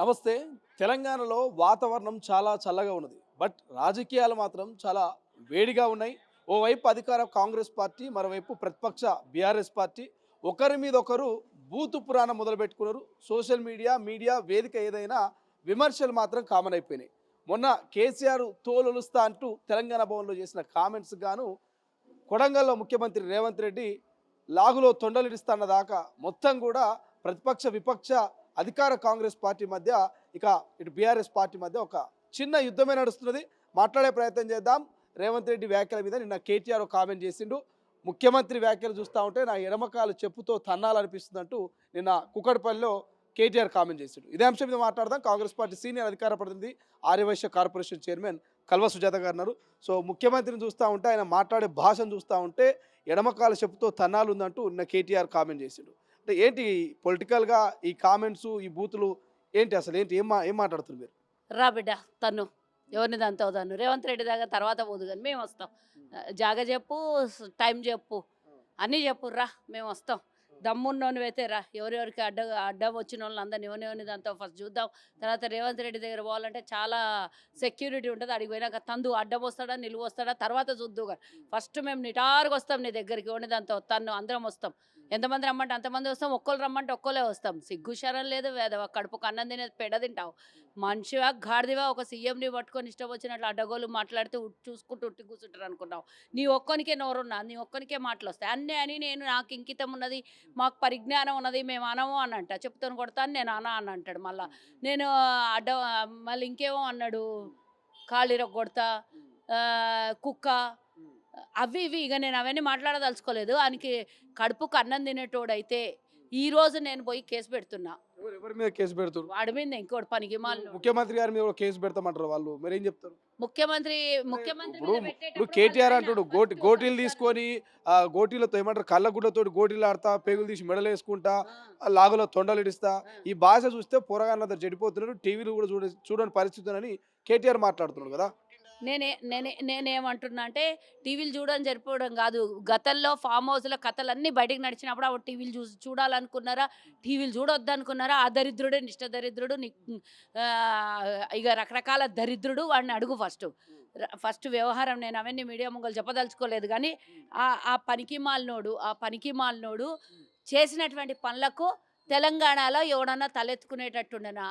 నమస్తే. తెలంగాణలో వాతావరణం చాలా చల్లగా ఉన్నది. బట్ రాజకీయాలు మాత్రం చాలా వేడిగా ఉన్నాయి. ఓవైపు అధికార కాంగ్రెస్ పార్టీ, మరోవైపు ప్రతిపక్ష బీఆర్ఎస్ పార్టీ ఒకరి మీద ఒకరు బూతు పురాణం మొదలుపెట్టుకున్నారు. సోషల్ మీడియా వేదిక ఏదైనా విమర్శలు మాత్రం కామన్ అయిపోయినాయి. మొన్న కేసీఆర్ తోలులుస్తా అంటూ తెలంగాణ భవన్లో చేసిన కామెంట్స్ గాను కొడంగల్లో ముఖ్యమంత్రి రేవంత్ రెడ్డి లాగులో తొండలిడిస్తాన్న దాకా మొత్తం కూడా ప్రతిపక్ష విపక్ష అధికార కాంగ్రెస్ పార్టీ మధ్య ఇక ఇటు బీఆర్ఎస్ పార్టీ మధ్య ఒక చిన్న యుద్ధమే నడుస్తున్నది. మాట్లాడే ప్రయత్నం చేద్దాం. రేవంత్ రెడ్డి వ్యాఖ్యల మీద నిన్న కేటీఆర్ ఒక కామెంట్ చేసిండు. ముఖ్యమంత్రి వ్యాఖ్యలు చూస్తూ ఉంటే నా ఎడమకాలు చెప్పుతో తన్నాలనిపిస్తుందంటూ నిన్న కుక్కడపల్లిలో కేటీఆర్ కామెంట్ చేసిండు. ఇదే అంశం మీద మాట్లాడదాం. కాంగ్రెస్ పార్టీ సీనియర్ అధికార ప్రతినిధి ఆర్యవైశ్య కార్పొరేషన్ చైర్మన్ కల్వ సుజాత గారు ఉన్నారు. సో ముఖ్యమంత్రిని చూస్తూ ఉంటే ఆయన మాట్లాడే భాషను చూస్తూ ఉంటే ఎడమకాలు చెప్పుతో తన్నాలు ఉందంటూ నిన్న కేటీఆర్ కామెంట్ చేసిండు. అంటే ఏంటి పొలిటికల్గా ఈ కామెంట్స్, ఈ బూతులు ఏంటి, అసలు ఏంటి, ఏం మాట్లాడుతున్నారు మీరు? రా బిడ్డ తన్ను ఎవరిని దాంతో తన్ను రేవంత్ రెడ్డి దగ్గర తర్వాత పోదు కానీ మేము వస్తాం. జాగ చెప్పు, టైం చెప్పు, అన్నీ చెప్పు, రా మేము వస్తాం. దమ్మున్నోని అయితే రా. ఎవరెవరికి అడ్డం వచ్చిన వాళ్ళని అందరిని ఎవరిని దాంతో ఫస్ట్ చూద్దాం. తర్వాత రేవంత్ రెడ్డి దగ్గర పోవాలంటే చాలా సెక్యూరిటీ ఉంటుంది. అడిగి పోయినాక తందు అడ్డం వస్తాడా నిలువ వస్తాడా తర్వాత చూద్దు. ఫస్ట్ మేము నిటారుగా వస్తాం నీ దగ్గరికి. ఎవరిని దాంతో తన్ను అందరం వస్తాం. ఎంతమంది రమ్మంటే అంతమంది వస్తాం. ఒక్కరు రమ్మంటే ఒక్కలే వస్తాం. సిగ్గు శరం లేదు, వేదవ కడుపుకు అన్నం తినేది పెడ తింటావు. మనిషివా గాడిదివా ఒక సీఎంని పట్టుకొని ఇష్టం వచ్చినట్లు అడ్డగోలు మాట్లాడితే చూసుకుంటూ ఉట్టి కూర్చుంటారు అనుకున్నావు. నీ ఒక్కనికే నోరున్నా, నీ ఒక్కనికే మాటలు వస్తాయి. అన్నీ అని నేను నాకు ఇంకితం ఉన్నది, మాకు పరిజ్ఞానం ఉన్నది, మేము అనము అని అంట. చెప్తాను కొడతాను నేను అని అంటాడు. మళ్ళీ నేను మళ్ళీ ఇంకేమో అన్నాడు, కాళ్ళిర కొడతా, కుక్క, అవి ఇవి. ఇక నేను అవన్నీ మాట్లాడదలుచుకోలేదు. ఆయనకి కడుపుకు అన్నం తినేటోడైతే ఈరోజు నేను పోయి కేసు పెడుతున్నా. ఎవరి మీద కేసు పెడుతున్నారు? వాడి మీద ఇంకోటి పనికి మాలిన ముఖ్యమంత్రి గారి మీద కేసు పెడతామంటారు వాళ్ళు, మరి ఏం చెప్తారు? ముఖ్యమంత్రి ఇప్పుడు కేటీఆర్ అంటాడు గోటీలు తీసుకొని గోటీలతో ఏమంటారు, కళ్ళగుడ్డతో గోటీలు ఆడతా, పేగులు తీసి మెడలు వేసుకుంటా, లాగులో తొండలు ఇడిస్తా. ఈ భాష చూస్తే పోరగాళ్ళంతా చెడిపోతున్నారు, టీవీలు కూడా చూడని పరిస్థితి అని కేటీఆర్ మాట్లాడుతున్నాడు కదా. నేనేమంటున్నా అంటే టీవీలు చూడని సరిపోవడం కాదు. గతంలో ఫామ్ హౌస్లో కథలన్నీ బయటకు నడిచినప్పుడు ఆ టీవీలు చూడాలనుకున్నారా, టీవీలు చూడొద్దు అనుకున్నారా? ఆ దరిద్రుడే నిష్ట దరిద్రుడు, ఇక రకరకాల దరిద్రుడు. వాడిని అడుగు ఫస్ట్ వ్యవహారం. నేను అవన్నీ మీడియా ముంగలు చెప్పదలుచుకోలేదు. కానీ ఆ పనికి మాలినోడు చేసినటువంటి పనులకు తెలంగాణలో ఎవడన్నా తలెత్తుకునేటట్టుండనా?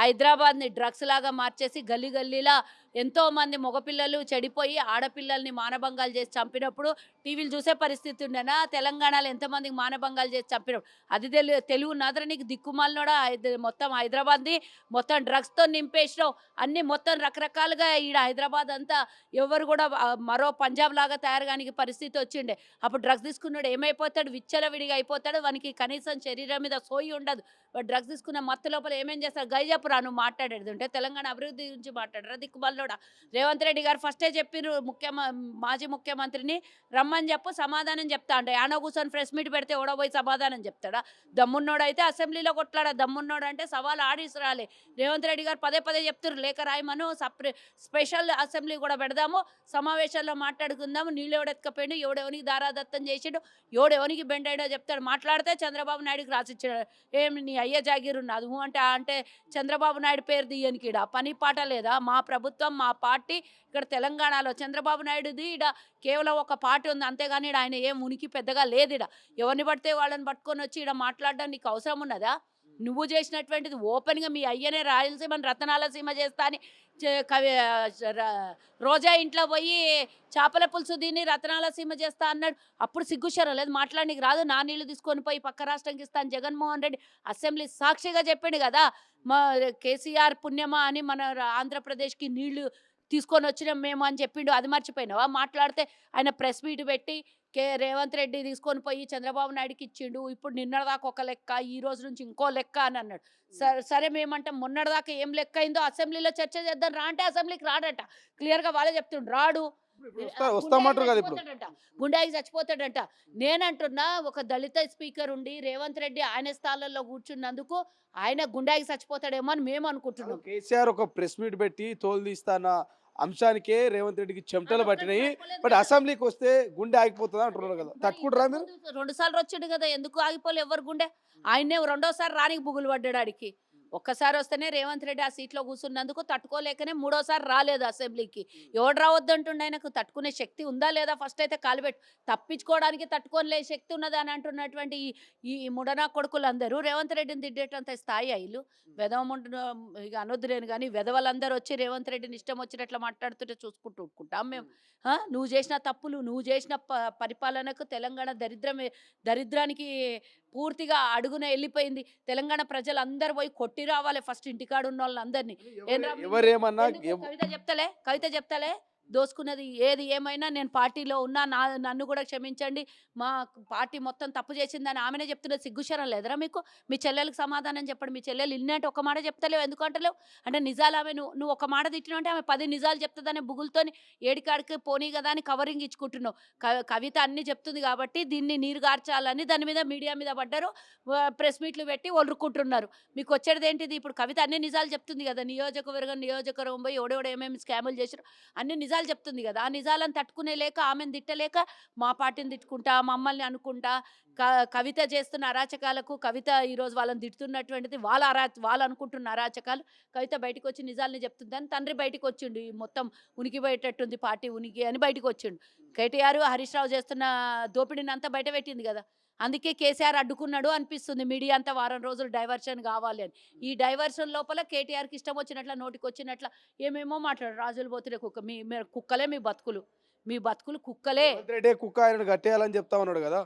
హైదరాబాద్ని డ్రగ్స్ లాగా మార్చేసి గల్లీ గల్లీలా ఎంతోమంది మగపిల్లలు చెడిపోయి ఆడపిల్లల్ని మానభంగాలు చేసి చంపినప్పుడు టీవీలు చూసే పరిస్థితి ఉండేనా? తెలంగాణలో ఎంతమందికి మానభంగాలు చేసి చంపినప్పుడు అది తెలుగు నాదర నీకు దిక్కుమాలినోడా? మొత్తం హైదరాబాద్ని మొత్తం డ్రగ్స్తో నింపేసినావు. అన్నీ మొత్తం రకరకాలుగా ఈడ హైదరాబాద్ అంతా ఎవరు కూడా మరో పంజాబ్ లాగా తయారు కానికి పరిస్థితి వచ్చిండే. అప్పుడు డ్రగ్స్ తీసుకున్నాడు ఏమైపోతాడు? విచ్చలవిడిగా అయిపోతాడు. వానికి కనీసం శరీరం మీద సోయి ఉండదు. వాడు డ్రగ్స్ తీసుకున్న మత్తు లోపల ఏమేం చేస్తారు? గైజపురా నువ్వు మాట్లాడేది ఉంటే తెలంగాణ అభివృద్ధి గురించి మాట్లాడరా దిక్కుమాలినోడా? రేవంత్ రెడ్డి గారు ఫస్టే చెప్పిర్రు, మాజీ ముఖ్యమంత్రిని రమ్మని చెప్పు సమాధానం చెప్తా అంటే. ఆనో కూర్చొని ప్రెస్ మీట్ పెడితే ఓడబోయి సమాధానం చెప్తాడా? దమ్మున్నోడైతే అసెంబ్లీలో కొట్లాడా. దమ్మున్నోడు అంటే సవాల్ ఆడిసి రాలే. రేవంత్ రెడ్డి గారు పదే చెప్తారు, లేఖ రాయమను, స్పెషల్ అసెంబ్లీ కూడా పెడదాము, సమావేశాల్లో మాట్లాడుకుందాము. నీళ్ళు ఎవడెత్తుకపోయిండు, ఎవడెవనికి దారాదత్తం చేసిండు, ఎవడెవనికి బెండాడో చెప్తాడు. మాట్లాడితే చంద్రబాబు నాయుడుకి రాసిచ్చాడు. ఏమి నీ అయ్య జాగీరు ఉన్నది అంటే చంద్రబాబు నాయుడు పేరు తీయనికి ఈడ పని పాట లేదా? మా ప్రభుత్వం, మా పార్టీ ఇక్కడ తెలంగాణలో చంద్రబాబు నాయుడుది ఈడ కేవలం ఒక పార్టీ ఉంది, అంతేగాని ఈడ ఆయన ఏం ఉనికి పెద్దగా లేదు. ఈడ ఎవరిని పడితే వాళ్ళని పట్టుకొని వచ్చి ఈడ మాట్లాడడం నీకు అవసరం ఉన్నదా? నువ్వు చేసినటువంటిది ఓపెన్గా మీ అయ్యనే రాయలసీమని రతనాల సీమ చేస్తా అని రోజా ఇంట్లో పోయి చేపల పులుసు దీన్ని రతనాల సీమ చేస్తా అన్నాడు. అప్పుడు సిగ్గుశరం లేదు, మాట్లాడడానికి రాదు. నా నీళ్లు తీసుకొని పోయి పక్క రాష్ట్రంకి ఇస్తాను జగన్మోహన్ రెడ్డి అసెంబ్లీ సాక్షిగా చెప్పిండు కదా. మా కేసీఆర్ పుణ్యమా అని మన ఆంధ్రప్రదేశ్కి నీళ్లు తీసుకొని వచ్చినాం మేము అని చెప్పిండు. అది మర్చిపోయినావా? మాట్లాడితే ఆయన ప్రెస్ మీట్ పెట్టి రేవంత్ రెడ్డి తీసుకొని పోయి చంద్రబాబు నాయుడుకి ఇచ్చిండు. ఇప్పుడు నిన్నటిదాకా ఒక లెక్క, ఈ రోజు నుంచి ఇంకో లెక్క అని అన్నాడు. సరే మేమంటే మొన్నటిదాకా ఏం లెక్క అయిందో అసెంబ్లీలో చర్చ చేద్దాం రా అంటే అసెంబ్లీకి రాడట. క్లియర్గా వాళ్ళే చెప్తుండ్రు రాడు. గుండాకి చచ్చిపోతాడంట. నేనంటున్నా, ఒక దళిత స్పీకర్ ఉండి రేవంత్ రెడ్డి ఆయన స్థానంలో కూర్చున్నందుకు ఆయన గుండాకి చచ్చిపోతాడేమో అని మేము అనుకుంటున్నాం. కేసీఆర్ ఒక ప్రెస్ మీట్ పెట్టి తోలు తీస్తాన అంశానికే రేవంత్ రెడ్డికి చెమటలు పట్టినాయి. బట్ అసెంబ్లీకి వస్తే గుండె ఆగిపోతుంది అంటున్నారు కదా, తట్టుకుంటారా మీరు? 2 సార్లు వచ్చాడు కదా, ఎందుకు ఆగిపోలే ఎవరు గుండె? ఆయనే రెండోసారి రానికి బుగులు పడ్డాడు. ఆడికి ఒక్కసారి వస్తేనే రేవంత్ రెడ్డి ఆ సీట్లో కూర్చున్నందుకు తట్టుకోలేకనే మూడోసారి రాలేదు అసెంబ్లీకి. ఎవడు రావద్దంటుండే ఆయనకు? తట్టుకునే శక్తి ఉందా లేదా? ఫస్ట్ అయితే కాలుబెట్టు. తప్పించుకోవడానికి తట్టుకోలే శక్తి ఉన్నదని అంటున్నటువంటి ఈ ఈ ముడనా కొడుకులందరూ రేవంత్ రెడ్డిని తిట్టేటంత స్థాయి వీళ్ళు. వెధవ ఇక అనొద్దులేను కానీ వెధవలందరూ వచ్చి రేవంత్ రెడ్డిని ఇష్టం వచ్చినట్లు మాట్లాడుతుంటే చూసుకుంటూ ఊరుకుంటాం మేము. నువ్వు చేసిన తప్పులు, నువ్వు చేసిన పరిపాలనకు తెలంగాణ దరిద్రానికి పూర్తిగా అడుగున వెళ్ళిపోయింది. తెలంగాణ ప్రజలందరూ పోయి కొట్టి రావాలి ఫస్ట్ ఇంటికాడ ఉన్న వాళ్ళందరినీ. ఎవరేమన్నా కవిత చెప్తలే దోసుకున్నది ఏది ఏమైనా నేను పార్టీలో ఉన్నా, నన్ను కూడా క్షమించండి, మా పార్టీ మొత్తం తప్పు చేసిందని ఆమెనే చెప్తున్నది. సిగ్గుశరం లేదరా మీకు? మీ చెల్లెలకు సమాధానం చెప్పండి. మీ చెల్లెలు ఇల్లంటే ఒక మాట చెప్తలేవు, ఎందుకు అంటలేవు? అంటే నిజాలు ఆమె నువ్వు ఒక మాట తిట్టినావు అంటే ఆమె 10 నిజాలు చెప్తుందనే బుగులతోని ఏడికాడికి పోనీ కదా అని కవరింగ్ ఇచ్చుకుంటున్నావు. కవిత అన్ని చెప్తుంది కాబట్టి దీన్ని నీరు గార్చాలని దాని మీద మీడియా మీద పడ్డారు, ప్రెస్ మీట్లు పెట్టి ఒలురుకుంటున్నారు. మీకు వచ్చేది ఏంటిది? ఇప్పుడు కవిత అన్ని నిజాలు చెప్తుంది కదా, నియోజకవర్గం పోయి ఎవడెవడు ఏమేమి స్కాములు చేశారు అన్ని నిజాలు చెప్తుంది కదా. ఆ నిజాలను తట్టుకునే లేక, ఆమెను తిట్టలేక మా పార్టీని తిట్టుకుంటా, మమ్మల్ని అనుకుంటా, కవిత చేస్తున్న అరాచకాలకు కవిత ఈరోజు వాళ్ళని తిడుతున్నటువంటిది వాళ్ళు అనుకుంటున్న అరాచకాలు కవిత బయటకు వచ్చి నిజాలని చెప్తుందని తండ్రి బయటకు వచ్చిండు. ఈ మొత్తం ఉనికి పోయేటట్టుంది పార్టీ ఉనికి అని బయటకు వచ్చిండు. కేటీఆర్ హరీష్ రావు చేస్తున్న దోపిడీని అంతా బయట పెట్టింది కదా. అందుకే కేసీఆర్ అడ్డుకున్నాడు అనిపిస్తుంది. మీడియా అంతా వారం రోజులు డైవర్షన్ కావాలి అని. ఈ డైవర్షన్ లోపల కేటీఆర్కి ఇష్టం వచ్చినట్ల నోటికి వచ్చినట్ల ఏమేమో మాట్లాడు. రాజులు పోతున్న కుక్క, మీరు కుక్కలే, మీ బతుకులు కుక్కలే. కుక్క ఆయన కట్టేయాలని చెప్తా ఉన్నాడు కదా.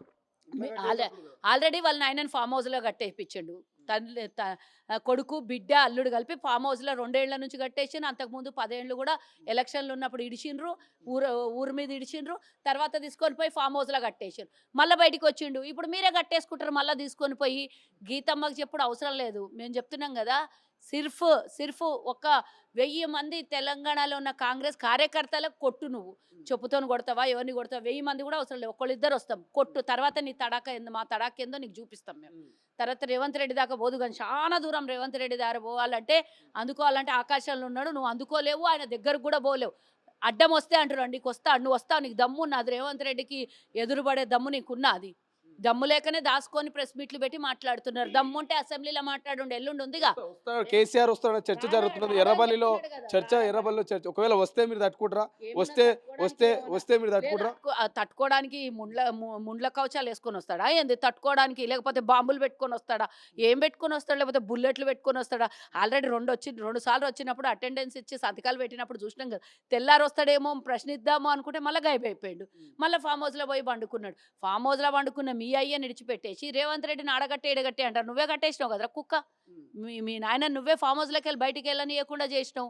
ఆల్రెడీ వాళ్ళ నాయనని ఫామ్ హౌస్లో కట్టేపించండు. తల్లి కొడుకు బిడ్డ అల్లుడు కలిపి ఫామ్ హౌస్లో 2 ఏళ్ల నుంచి కట్టేసిండు. అంతకుముందు 10 ఏళ్ళు కూడా ఎలక్షన్లు ఉన్నప్పుడు ఇడిచిండ్రు, ఊరు మీద ఇడిచిండ్రు. తర్వాత తీసుకొని పోయి ఫామ్ హౌస్లో కట్టేసిండ్రు. మళ్ళీ బయటికి వచ్చిండు. ఇప్పుడు మీరే కట్టేసుకుంటారు. మళ్ళీ తీసుకొని పోయి గీతమ్మకి చెప్పుడు అవసరం లేదు. మేము చెప్తున్నాం కదా, సిర్ఫ్ ఒక 1000 మంది తెలంగాణలో ఉన్న కాంగ్రెస్ కార్యకర్తలకు కొట్టు. నువ్వు చెప్పుతోని కొడతావా, ఎవరిని కొడతావా? 1000 మంది కూడా అవసరం లేదు, ఒకళ్ళిద్దరు వస్తాం కొట్టు. తర్వాత నీ తడాక ఏందో, మా తడాక ఏందో నీకు చూపిస్తాం మేము. తర్వాత రేవంత్ రెడ్డి దాకా పోదు కానీ చాలా దూరం రేవంత్ రెడ్డి దాకా పోవాలంటే, అందుకోవాలంటే ఆకాశంలో ఉన్నాడు, నువ్వు అందుకోలేవు, ఆయన దగ్గరకు కూడా పోలేవు. అడ్డం వస్తే అంటారు, నీకు వస్తావు, నువ్వు వస్తావు, నీకు దమ్ము ఉన్నది. రేవంత్ రెడ్డికి ఎదురుపడే దమ్ము నీకున్నా? అది దమ్ము లేకనే దాచుకొని ప్రెస్ మీట్లు పెట్టి మాట్లాడుతున్నారు. దమ్ము ఉంటే అసెంబ్లీలో మాట్లాడుండే. ఎల్లుండి ఉందిగా కేసీఆర్ వస్తాడు, చర్చ జరుగుతున్నది ఎర్రబల్లిలో చర్చ. ఒకవేళ వస్తే మీరు తట్టుకుంటారా? వస్తే మీరు తట్టుకుంటారా? తట్టుకోవడానికి ముండ్ల కవచాలు వేసుకొని వస్తాడా ఏంది తట్టుకోవడానికి? లేకపోతే బాంబులు పెట్టుకొని వస్తాడా? ఏం పెట్టుకొని వస్తాడు? లేకపోతే బుల్లెట్లు పెట్టుకొని వస్తాడా? ఆల్రెడీ 2 సార్లు వచ్చినప్పుడు అటెండెన్స్ ఇచ్చి సంతకాలు పెట్టినప్పుడు చూసినాం కదా. తెల్లారు వస్తాడేమో ప్రశ్నిద్దామో అనుకుంటే మళ్ళీ గాయబ్ అయిపోయాడు. మళ్ళీ ఫామ్ హౌస్లో పోయి పండుకున్నాడు. ఫామ్ హౌస్లో పండుకున్న మీ అయ్యని విడిచిపెట్టేసి రేవంత్ రెడ్డిని ఆడగట్టే అంటారు. నువ్వే కట్టేసినావు కదరా కుక్క. మీ నాయన నువ్వే ఫామ్ హౌస్లోకి వెళ్ళి బయటికి వెళ్ళనియకుండా చేసినావు.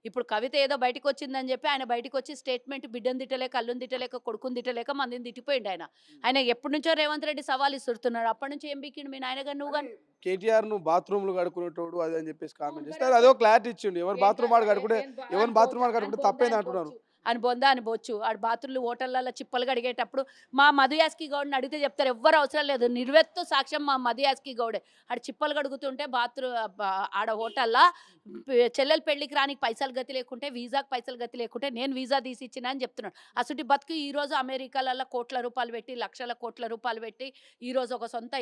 ఇప్పుడు కవిత ఏదో బయటకు వచ్చిందని చెప్పి ఆయన బయటకు వచ్చి స్టేట్మెంట్, బిడ్డను తిట్టలేక, అల్లుని తిట్టలేక, కొడుకుని తిట్టలేక మందిని తిట్టిపోయిండు. ఆయన ఎప్పటి నుంచో రేవంత్ రెడ్డి సవాల్ ఇస్తున్నాడు. అప్పటి నుంచి ఏం బిక్కిండు మీ నాయన గారు? నువ్వు కానీ కేటీఆర్ ను బాత్రూమ్లు కడుకునేటోడు అది అని చెప్పేసి కామెంట్ చేస్తారు. అదో క్లారిటీ ఇచ్చిండు. ఎవరు బాత్రూమ్ ఆడ కడుకుంటే తప్పేది అంటున్నారు. అని అనుకోవచ్చు. ఆడు బాత్రూమ్లు హోటళ్ళల్లో చిప్పలు కడిగేటప్పుడు మా మధు యాస్కి గౌడ్ని అడిగితే చెప్తారు. ఎవ్వరు అవసరం లేదు, నిర్వెత్తు సాక్ష్యం మా మధు యాస్కి గౌడే. ఆడు చిప్పలు కడుగుతుంటే ఆడ హోటల్లో చెల్లెలు పెళ్లికి రానికి పైసలు గతి లేకుంటే, వీసాకి పైసలు గతి లేకుంటే నేను వీసా తీసి ఇచ్చిన అని చెప్తున్నాడు. అసలు బతుకు ఈరోజు అమెరికాలలో కోట్ల రూపాయలు పెట్టి, లక్షల కోట్ల రూపాయలు పెట్టి ఈరోజు ఒక సొంత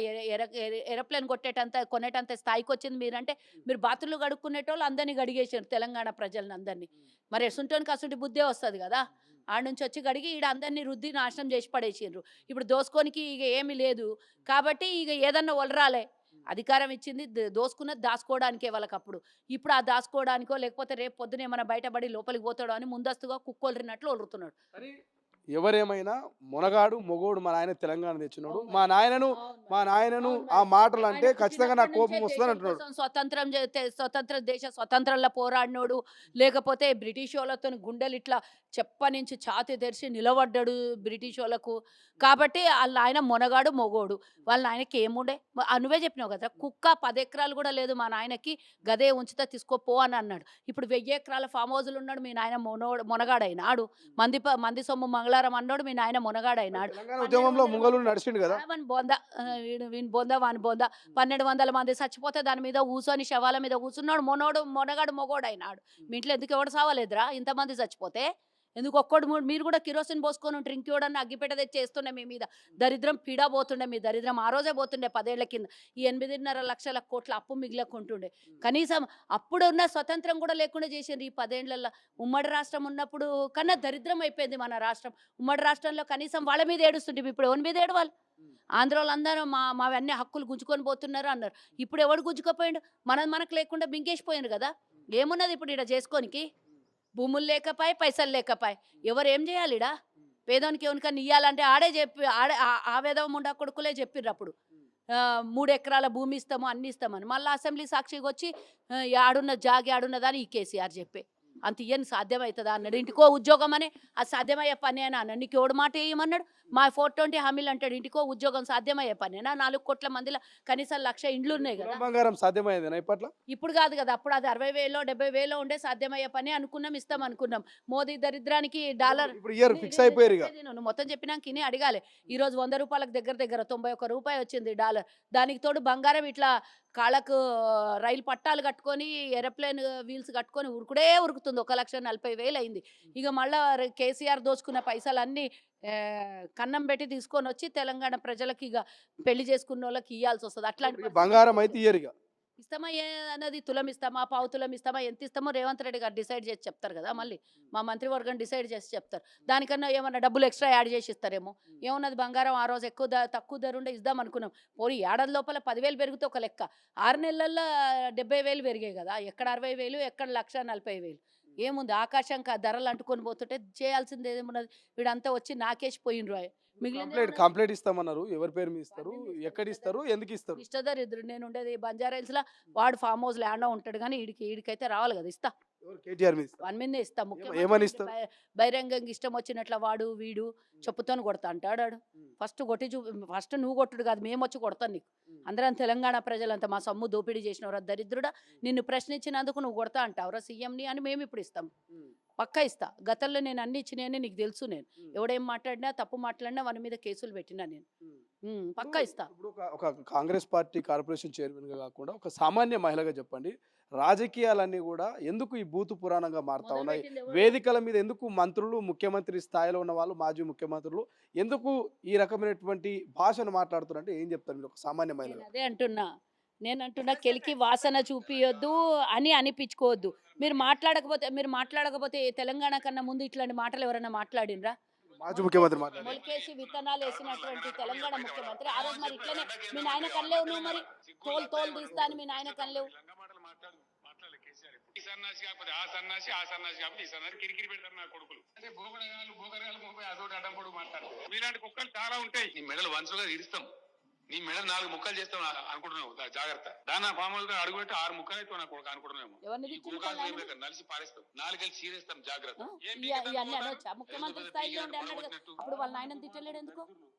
ఏరోప్లేన్ కొనేటంత స్థాయికి వచ్చింది. మీరు బాత్రూమ్లు కడుక్కునేటోళ్ళు అందరినీ గడిగేసారు తెలంగాణ ప్రజలను అందరినీ. మరి ఎసుంటోనికి అసలు బుద్ధే వస్తుంది కదా. ఆడ నుంచి వచ్చి గడిగి ఈడ అందరినీ రుద్ది నాశనం చేసి పడేసిండ్రు. ఇప్పుడు దోసుకోనికి ఇక ఏమీ లేదు కాబట్టి ఇక ఏదన్నా ఒలరాలే. అధికారం ఇచ్చింది దోసుకున్నది దాచుకోవడానికే వాళ్ళకప్పుడు. ఇప్పుడు ఆ దాచుకోవడానికో లేకపోతే రేపు పొద్దున ఏమైనా బయటపడి లోపలికి పోతాడో అని ముందస్తుగా కుక్కొలరినట్లు ఒలురుతున్నాడు. ఎవరేమైనా మొనగాడు మొగోడు మా నాయన తెలంగాణ తెచ్చినాడు, మా నాయనను ఆ మాటలు అంటే ఖచ్చితంగా నాకు కోపం వస్తుంది అంటున్నాడు. స్వతంత్రంలో పోరాడినోడు, లేకపోతే బ్రిటిష్ వాళ్ళతో గుండెలు ఇట్లా చెప్పనించి ఛాతి తెరిచి నిలబడ్డాడు బ్రిటిష్ వాళ్ళకు. కాబట్టి వాళ్ళ ఆయన మొనగాడు మొగోడు. వాళ్ళ నాయనకి ఏముండే? నువ్వే చెప్పినావు కదా, కుక్క 10 ఎకరాలు కూడా లేదు మా నాయనకి, గదే ఉంచితే తీసుకోపో అని అన్నాడు. ఇప్పుడు 1000 ఎకరాల ఫామ్ హౌస్లు ఉన్నాడు మీ నాయన మొనగాడైనాడు. మంది సొమ్ము మంగళవారం అన్నాడు మీ నాయన మొనగాడైనాడు. ఉద్యమంలో ముంగలు నడిచిండు కదా. వీని బొంద వాని బొంద 1200 మంది చచ్చిపోతే దాని మీద కూర్చొని శవాల మీద కూర్చున్నాడు. మొనగాడు మొగోడైనాడు. మీ ఇంట్లో ఎందుకు ఎవడు సావలేదురా ఇంతమంది చచ్చిపోతే? ఎందుకు ఒక్కడు మీరు కూడా కిరోసిన్ పోసుకొని ఉంటారు, ఇంకోడన్నా అగ్గిపెట్ట తెచ్చి చేస్తుండే మీ మీద. దరిద్రం పీడా పోతుండే, మీ దరిద్రం ఆ రోజే పోతుండే 10 ఏళ్ల కింద. ఈ 8.5 లక్షల కోట్ల అప్పు మిగిలకుంటుండే. కనీసం అప్పుడున్న స్వతంత్రం కూడా లేకుండా చేసిండ్రు ఈ 10 ఏళ్లలో. ఉమ్మడి రాష్ట్రం ఉన్నప్పుడు కన్నా దరిద్రం అయిపోయింది మన రాష్ట్రం. ఉమ్మడి రాష్ట్రంలో కనీసం వాళ్ళ మీద ఏడుస్తుంటే ఇప్పుడు ఎవరి మీద ఏడవాలి? ఆంధ్రోళ్ళందరూ మావన్నీ హక్కులు గుంజుకొని పోతున్నారు అన్నారు. ఇప్పుడు ఎవడు గుంజుకపోయిండు? మనకు లేకుండా బింకేసిపోయిండు కదా. ఏమున్నది ఇప్పుడు ఈడ చేసుకోనికి? భూములు లేకపాయే, పైసలు లేకపాయే. ఎవరు ఏం చేయాలి ఈడ? పేదోనికి ఎవరికన్నా ఇయ్యాలంటే ఆడే చెప్పి ఆ వేదవ ముండా కొడుకులే చెప్పిర్రు అప్పుడు. 3 ఎకరాల భూమి ఇస్తాము, అన్ని ఇస్తామని. మళ్ళీ అసెంబ్లీ సాక్షిగా వచ్చి యాడున్న జాగి ఆడున్నదని ఈ కేసీఆర్ చెప్పే. అంత ఇయ్యని సాధ్యమవుతుందా అన్నాడు. ఇంటికో ఉద్యోగం అని అది సాధ్యమయ్యే పని అని అన్నాడు. నీకు ఎవడు మాట వేయమన్నాడు? మా 420 హామీలు అంటాడు. ఇంటికో ఉద్యోగం సాధ్యమయ్యే పనేనా? 4 కోట్ల మందిలో కనీసం 1,00,000 ఇండ్లు ఉన్నాయి కదా. బంగారం సాధ్యమైంది ఇప్పట్లో? ఇప్పుడు కాదు కదా, అప్పుడు అది 60,000 70,000 ఉండే సాధ్యమయ్యే పని అనుకున్నాం, ఇస్తాం అనుకున్నాం. మోదీ దరిద్రానికి డాలర్ ఇప్పుడు ఇయర్ ఫిక్స్ అయిపోయారు ఇక. నువ్వు మొత్తం చెప్పినాక ఇని అడగాలి. ఈ రోజు 100 రూపాయలకు దగ్గర 91 రూపాయి వచ్చింది డాలర్. దానికి తోడు బంగారం ఇట్లా కాళ్ళకు రైలు పట్టాలు కట్టుకొని ఏరోప్లేన్ వీల్స్ కట్టుకొని ఉరుకుతుంది. 1,40,40,000 అయింది. ఇక మళ్ళా కేసీఆర్ దోచుకున్న పైసలన్నీ కన్నం పెట్టి తీసుకొని వచ్చి తెలంగాణ ప్రజలకి ఇక పెళ్లి చేసుకున్న వాళ్ళకి ఇవ్వాల్సి వస్తుంది. అట్లాంటి బంగారం అయితే ఇయర్ ఇక ఇస్తామా అన్నది తులం ఇస్తామా, పావు తులం ఇస్తామా, ఎంత ఇస్తామో రేవంత్ రెడ్డి గారు డిసైడ్ చేసి చెప్తారు కదా. మళ్ళీ మా మంత్రివర్గం డిసైడ్ చేసి చెప్తారు. దానికన్నా ఏమన్నా డబ్బులు ఎక్స్ట్రా యాడ్ చేసి ఇస్తారేమో. ఏమన్నది బంగారం ఆ రోజు తక్కువ ధర ఉండే ఇద్దాం అనుకున్నాం. పోనీ ఏడాది లోపల 10,000 పెరిగితే ఒక లెక్క. 6 నెలల్లో 70,000 పెరిగాయి కదా. ఎక్కడ 60,000, ఎక్కడ 1,40,000. ఏముంది? ఆకాశం ధరలు అంటుకొని పోతుంటే చేయాల్సింది ఏమున్నది? వీడంతా వచ్చి నాకేసి పోయినరు. కంప్లీట్ ఇస్తామన్నారు. ఎవరి పేరు మీద ఇస్తారు, ఎక్కడ ఇస్తారు, ఎందుకు ఇస్తారు? ఇష్టదరిద్రుడు. నేను ఉండేది బంజారా హిల్స్ లో. వాడు ఫామ్ హౌస్ ల్యాండ్ ఉంటాడు కానీ ఈడికైతే రావాలి కదా. ఇస్తా, కేటీఆర్ మీద వన్ మీదే ఇస్తా. ఏమని ఇస్తారు? బహిరంగంగా ఇష్టం వచ్చినట్ల వాడు వీడు చెప్పుతోని కొడతా అంటాడు. ఫస్ట్ ఫస్ట్ నువ్వు కొట్టుడు కాదు, మేము వచ్చి కొడతాను నీకు. అందరం తెలంగాణ ప్రజలంతా మా సొమ్ము దోపిడీ చేసినవరా దరిద్రుడా, నిన్ను ప్రశ్నించినందుకు నువ్వు కొడతా అంటావురా సీఎంని అని మేము ఇప్పుడు ఇస్తాం. పక్కా ఇస్తా. గతంలో నేను అన్ని ఇచ్చినాయని నీకు తెలుసు. నేను ఎవడేం మాట్లాడినా, తప్పు మాట్లాడినా వాని మీద కేసులు పెట్టినా నేను. పక్కా ఇస్తా. ఇప్పుడు ఒక కాంగ్రెస్ పార్టీ కార్పొరేషన్ చైర్మన్ గా కాకుండా ఒక సామాన్య మహిళగా చెప్పండి, రాజకీయాలన్నీ కూడా ఎందుకు ఈ బూతు పురాణంగా మారుతా ఉన్నాయి? వేదికల మీద ఎందుకు మంత్రులు, ముఖ్యమంత్రి స్థాయిలో ఉన్న వాళ్ళు, మాజీ ముఖ్యమంత్రులు ఎందుకు ఈ రకమైనటువంటి భాషను మాట్లాడుతున్నారంటే ఏం చెప్తారు మీరు ఒక సామాన్య మహిళ? అదే అంటున్నా. నేను అంటున్నా, కెలికి వాసన చూపియొద్దు అని అనిపించుకోవద్దు. మీరు మాట్లాడకపోతే తెలంగాణ కన్నా ముందు ఇట్లాంటి మాటలు ఎవరైనా మాట్లాడినరా? మాజీ ముఖ్యమంత్రి మొలకేసి విత్తనాలు వేసినటువంటి తెలంగాణ ముఖ్యమంత్రి ఆ రోజు మరి ఇట్లనే మీ నాయన కనలేవు. నువ్వు మరి తోలు తీస్తా అని మీ నాయన కనలేవు. ఈ సన్నాసి కాకపోతే ఆ సన్నాసి కాకపోతే ఈ సన్నాసి కిరికిరి పెడతారు నా కొడుకులు. అంటే భోగరగాలు మోపై అదొకటి అడ్డం పొడుగు మాట్లాడతారు. మీలాంటి కుక్కలు చాలా ఉంటాయి. నీ మెడలు వంచులుగా ఇరుస్తాం, నీ మెడలు 4 ముక్కలు చేస్తాం అనుకుంటున్నావు. జాగ్రత్త. దాని పాములుగా అడుగుపెట్టి 6 ముక్కలు అయితే నా కొడుకు అనుకుంటున్నాము. నలిసి పారేస్తాం, 4 చీరేస్తాం. జాగ్రత్త.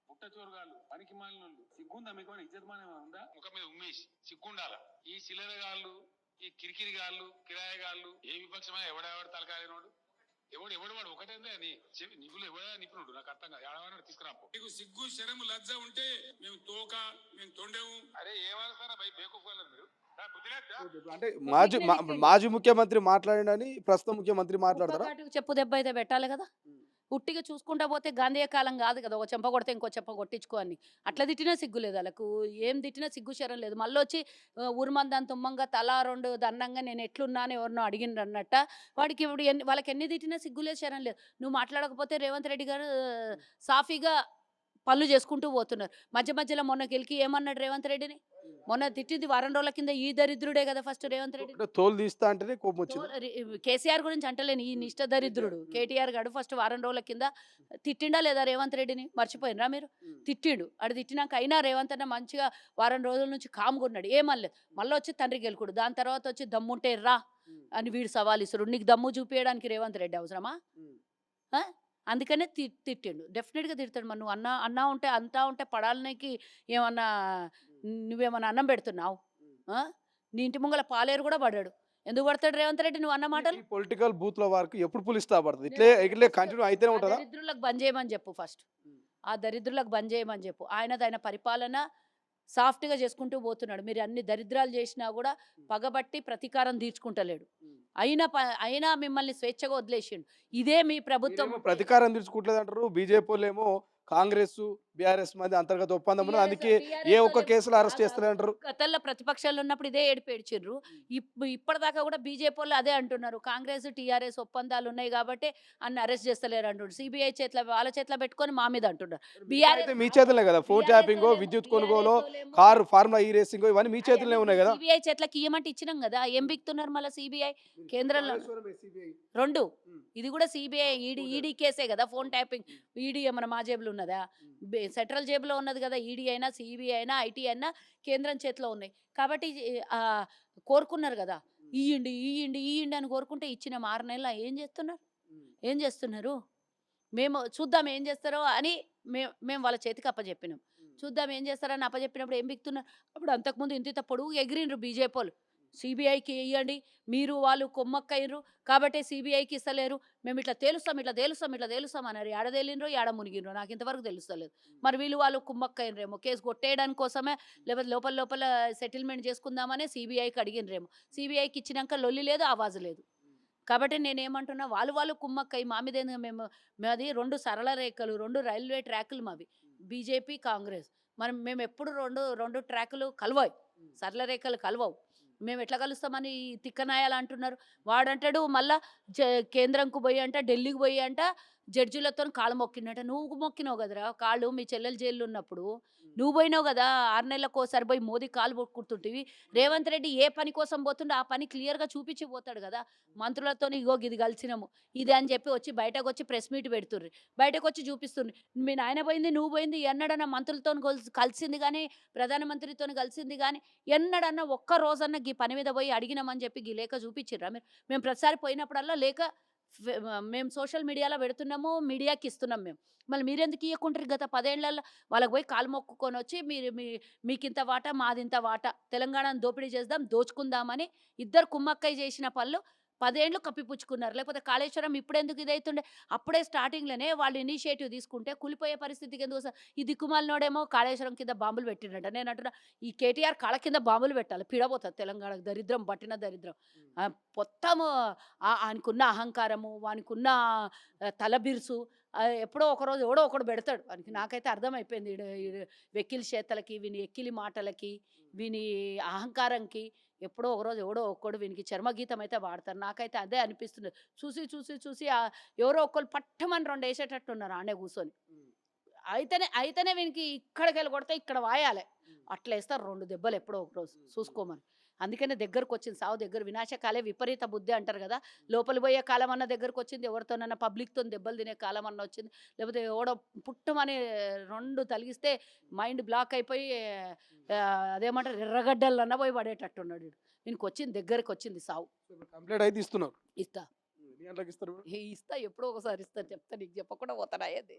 పుట్టచోరుగాలు పనికి మాలినోళ్ళు సిగ్గుందా మీకు? ఇజ్జతమానం ఉందా? ముఖం మీద ఉమ్మేసి సిగ్గుండాల. ఈ సిల్లరగాళ్ళు, ఈ కిరికిరిగాళ్ళు, కిరాయగాళ్ళు ఏ విపక్షమైన ఎవడెవడు తలకాయనోడు ఎవడు వాడు ఒకటే నిపులు ఎవడా నిపుణుడు నాకు అర్థం కాదు. ఎవడవాడు తీసుకురాపో. నీకు సిగ్గు శరము లజ్జ ఉంటే మేము తోక, మేము తొండెము. అరే ఏమనుకున్నారా భయ్ బేకూఫ్ మీరు? అంటే మాజీ ముఖ్యమంత్రి మాట్లాడినని ప్రస్తుత ముఖ్యమంత్రి మాట్లాడతారా? చెప్పు దెబ్బ అయితే పెట్టాలి కదా. ఉట్టిగా చూసుకుంటా పోతే గాంధీయ కాలం కాదు కదా. ఒక చెంప కొడితే ఇంకో చెంప కొట్టించుకో అని అట్లా తిట్టినా సిగ్గు లేదు వాళ్ళకు. ఏం తిట్టినా సిగ్గు శరం లేదు. మళ్ళీ వచ్చి ఊరుమందని తుమ్మంగా తలా 2 దన్నంగా నేను ఎట్లున్నాను ఎవరినో అడిగిన అన్నట్ట. వాడికి ఇప్పుడు వాళ్ళకి ఎన్ని తిట్టినా సిగ్గు లేదు, శరం లేదు. నువ్వు మాట్లాడకపోతే రేవంత్ రెడ్డి గారు సాఫీగా పనులు చేసుకుంటూ పోతున్నారు. మధ్యలో మొన్న గెలికి ఏమన్నాడు రేవంత్ రెడ్డిని? మొన్న తిట్టింది వారం రోజుల కింద ఈ దరిద్రుడే కదా ఫస్ట్ రేవంత్ రెడ్డి. తోలు తీస్తా అంటేనే కోపం వచ్చింది. కేసీఆర్ గురించి అంటలేను, ఈ నిష్ట దరిద్రుడు కేటీఆర్ గారు ఫస్ట్ వారం రోజుల కింద తిట్టిండా లేదా రేవంత్ రెడ్డిని? మర్చిపోయినరా మీరు? తిట్టిండు. అడు తిట్టినాక అయినా రేవంత్ అన్న మంచిగా వారం రోజుల నుంచి కామ్గున్నాడు, ఏమనలేదు. మళ్ళీ వచ్చి తండ్రి గెలుకుడు. దాని తర్వాత వచ్చి దమ్ముంటే రా అని వీడు సవాల్ ఇస్తాడు. నీకు దమ్ము చూపించడానికి రేవంత్ రెడ్డి అవసరమా? అందుకనే తిట్టిండు. డెఫినెట్గా తిడతాడు. మరి నువ్వు అన్నా ఉంటే అంతా ఉంటే పడాలనికి ఏమన్నా నువ్వేమన్నా అన్నం పెడుతున్నావు? నీ ఇంటి ముంగల పాలేరు కూడా పడ్డాడు. ఎందుకు పడతాడు రేవంత్ రెడ్డి నువ్వు అన్న మాటలు? పొలిటికల్ బూత్ లో వరకు ఎప్పుడు పులిస్తా పడుతుంది. ఇట్లే కంటిన్యూ అయితేనే ఉంటుందా? దరిద్రులకు బంద్ చేయమని చెప్పు ఫస్ట్. ఆ దరిద్రులకు బంద్ చేయమని చెప్పు. ఆయన పరిపాలన సాఫ్ట్గా చేసుకుంటూ పోతున్నాడు. మీరు అన్ని దరిద్రాలు చేసినా కూడా పగబట్టి ప్రతీకారం తీర్చుకుంటలేడు. అయినా మిమ్మల్ని స్వేచ్ఛగా వదిలేసిండు. ఇదే మీ ప్రభుత్వం. మీరేమో ప్రతీకారం తీర్చుకుంటలేదు అంటారు. బీజేపీ వాళ్ళేమో కాంగ్రెస్, బీఆర్ఎస్ మధ్య అంతర్గత ఒప్పందం ఉన్నది. అందుకే ఏ ఒక్క కేసులో అరెస్ట్ చేస్తలే అంటారు. గతంలో ప్రతిపక్షాలు ఉన్నప్పుడు ఇదే ఏడిచిర్రు. ఇప్పటిదాకా కూడా బీజేపీ వాళ్ళు అదే అంటున్నారు. కాంగ్రెస్ టీఆర్ఎస్ ఒప్పందాలు ఉన్నాయి కాబట్టి అన్ని అరెస్ట్ చేస్తలేరు అంటున్నారు. సిబిఐ చేతిలో వాళ్ళ చేతిలో పెట్టుకొని మా మీద అంటున్నారు. అయితే మీ చేతులనే కదా ఫోన్ ట్యాపింగ్, విద్యుత్ కొనుగోలు, కారు ఫార్ములా ఈ రేసింగ్ ఇవన్నీ మీ చేతుల్లోనే ఉన్నాయి కదా. సిబిఐ చేతిలోకి ఇవ్వమంటే ఇచ్చినాం కదా. ఏం బిక్తున్నారు మళ్ళీ సిబిఐ కేంద్రంలో 2. ఇది కూడా సిబిఐ ఈడీ కేసే కదా. ఫోన్ ట్యాపింగ్ ఈడీ మన మా జేబులో ఉన్నదా? సెంట్రల్ జేబులో ఉన్నది కదా. ఈడీ అయినా సిబిఐ అయినా ఐటీ అయినా కేంద్రం చేతిలో ఉన్నాయి కాబట్టి కోరుకున్నారు కదా. ఇయ్యండి ఇయ్యండి ఇయ్యండి అని కోరుకుంటే ఇచ్చిన 6 నెలల ఏం చేస్తున్నారు? మేము చూద్దాం ఏం చేస్తారో అని మేము వాళ్ళ చేతికి అప్పచెప్పినాం. చూద్దాం ఏం చేస్తారని అప్పచెప్పినప్పుడు ఏం బిక్తున్నారు? అప్పుడు అంతకుముందు ఇంత పొడుగు ఎగిరిండ్రు బీజేపీ వాళ్ళు. సిబిఐకి ఇవ్వండి, మీరు వాళ్ళు కొమ్మక్కయ్యారు కాబట్టి సిబిఐకి ఇస్తలేరు, మేము ఇట్లా తేలుస్తాం అన్నారు. ఏడ తేలినరో ఏడ మునిగినరో నాకు ఇంతవరకు తెలుస్తలేదు. మరి వాళ్ళు కుమ్మక్కయ్యారేమో, కేసు కొట్టేయడానికి కోసమే, లేకపోతే లోపల సెటిల్మెంట్ చేసుకుందామనే సిబిఐకి అడిగినరేమో. సిబిఐకి ఇచ్చినాక లొల్లి లేదు, ఆవాజు లేదు. కాబట్టి నేనేమంటున్నా, వాళ్ళు కుమ్మక్కయ్య మా మీద మాది 2 సరళ రేఖలు, 2 రైల్వే ట్రాకులు మావి. బీజేపీ కాంగ్రెస్ మేము ఎప్పుడు రెండు ట్రాకులు కలవాయి, సరళ రేఖలు కలవవు. మేము ఎట్లా కలుస్తామని తిక్కనాయాలు అంటున్నారు. వాడంటాడు మళ్ళా కేంద్రంకు పోయి అంట, ఢిల్లీకి పోయి అంట జడ్జిలతో కాళ్ళు మొక్కినట్ట. నువ్వు మొక్కినావు కదరా కాళ్ళు, మీ చెల్లెలు జైల్లో ఉన్నప్పుడు నువ్వు పోయినావు కదా. 6 నెలలకు ఒకసారి పోయి మోదీ కాలు మొక్కుతుంటివి. రేవంత్ రెడ్డి ఏ పని కోసం పోతుండో ఆ పని క్లియర్గా చూపించి పోతాడు కదా. మంత్రులతో ఇగో ఇది కలిసినాము ఇది అని చెప్పి వచ్చి బయటకు వచ్చి ప్రెస్ మీట్ పెడుతుర్రి, బయటకు వచ్చి చూపిస్తుండ్రి. మీ నాయన పోయింది, నువ్వు పోయింది, ఎన్నడన్నా మంత్రులతో కలిసింది కానీ, ప్రధానమంత్రితో కలిసింది కానీ, ఎన్నడన్నా ఒక్క రోజన్నా ఈ పని మీద పోయి అడిగినామని చెప్పి ఈ లేఖ చూపించిర్రా మీరు? మేము ప్రతిసారి పోయినప్పుడల్లా లేఖ మేము సోషల్ మీడియాలో పెడుతున్నాము, మీడియాకి ఇస్తున్నాం మేము. మళ్ళీ మీరెందుకు ఇవ్వకుంటారు? గత 10 ఏళ్లలో వాళ్ళకి పోయి కాలు మొక్కుకొని వచ్చి మీకింత వాటా మాదింత వాటా, తెలంగాణను దోపిడీ చేద్దాం దోచుకుందామని ఇద్దరు కుమ్మక్కయ్య చేసిన పనులు 10 ఏళ్ళు కప్పిపుచ్చుకున్నారు. లేకపోతే కాళేశ్వరం ఇప్పుడెందుకు ఇదవుతుండే? అప్పుడే స్టార్టింగ్లోనే వాళ్ళు ఇనిషియేటివ్ తీసుకుంటే కూలిపోయే పరిస్థితికి ఎందుకు వస్తారు? ఈ దిక్కుమాలినోడేమో కాళేశ్వరం కింద బాంబులు పెట్టినట్ట. నేను అంటున్నా, ఈ కేటీఆర్ కాళ్ళ కింద బాంబులు పెట్టాలి, పిడబోతుంది తెలంగాణకు. దరిద్రం పట్టిన దరిద్రం. మొత్తము ఆయనకున్న అహంకారము, వానికున్న తలబిరుసు ఎప్పుడో ఒకరోజు ఎవడో ఒకడు పెడతాడు వానికి. నాకైతే అర్థమైపోయింది వెక్కిలి చేతలకి, వీని ఎక్కిలి మాటలకి, వీని అహంకారంకి ఎప్పుడో ఒకరోజు ఎవడో ఒక్కడు వీనికి చర్మగీతం అయితే వాడతారు. నాకైతే అదే అనిపిస్తుంది. చూసి ఎవరో ఒక్కరు పట్టమని 2 వేసేటట్టు ఉన్నారు ఆడే కూర్చొని. అయితేనే వీనికి ఇక్కడికి వెళ్ళి కొడితే ఇక్కడ వాయాలి, అట్లా వేస్తారు 2 దెబ్బలు ఎప్పుడో ఒకరోజు చూసుకోమని. అందుకనే దగ్గరకు వచ్చింది సావు దగ్గర. వినాశకాలే విపరీత బుద్ధి అంటారు కదా. లోపలి పోయే కాలం అన్న దగ్గరకు వచ్చింది, ఎవరితోనన్నా పబ్లిక్తో దెబ్బలు తినే కాలం అన్న వచ్చింది. లేకపోతే ఎవడో పుట్టమని 2 తలిగిస్తే మైండ్ బ్లాక్ అయిపోయి అదేమంటారు ఎర్రగడ్డలన్నా పోయి పడేటట్టున్నాడు. వీనికి వచ్చింది, దగ్గరకు వచ్చింది సావు. కంప్లీట్ అయితే ఇస్తున్నారు. ఇస్తా ఇస్తా ఎప్పుడో ఒకసారి ఇస్తా, చెప్తా, నీకు చెప్పకుండా పోతానా అదే.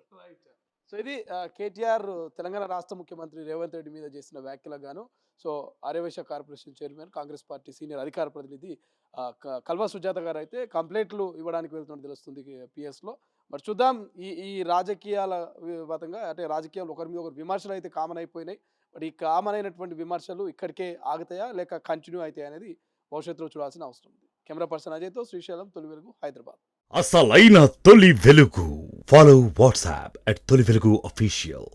సో ఇది కేటీఆర్ తెలంగాణ రాష్ట్ర ముఖ్యమంత్రి రేవంత్ రెడ్డి మీద చేసిన వ్యాఖ్యలకు గాను so Aryavysya corporation chairman, Congress party senior అధికార ప్రతినిధి కల్వా సుజాత గారు అయితే కంప్లైంట్లు ఇవ్వడానికి వెళ్తున్నట్టు తెలుస్తుంది పిఎస్లో. మరి చూద్దాం ఈ రాజకీయాల విధంగా, అంటే రాజకీయాలు ఒకరి మీద ఒకరు విమర్శలు అయితే కామన్ అయిపోయినాయి. మరి ఈ కామన్ అయినటువంటి విమర్శలు ఇక్కడికే ఆగుతాయా లేక కంటిన్యూ అవుతాయా అనేది భవిష్యత్తులో చూడాల్సిన అవసరం ఉంది. కెమెరా పర్సన్ అజయ్తో శ్రీశైలం, తొలి వెలుగు, హైదరాబాద్. అసలైన తొలి వెలుగు. ఫాలో వాట్సాప్ @తొలి వెలుగు official.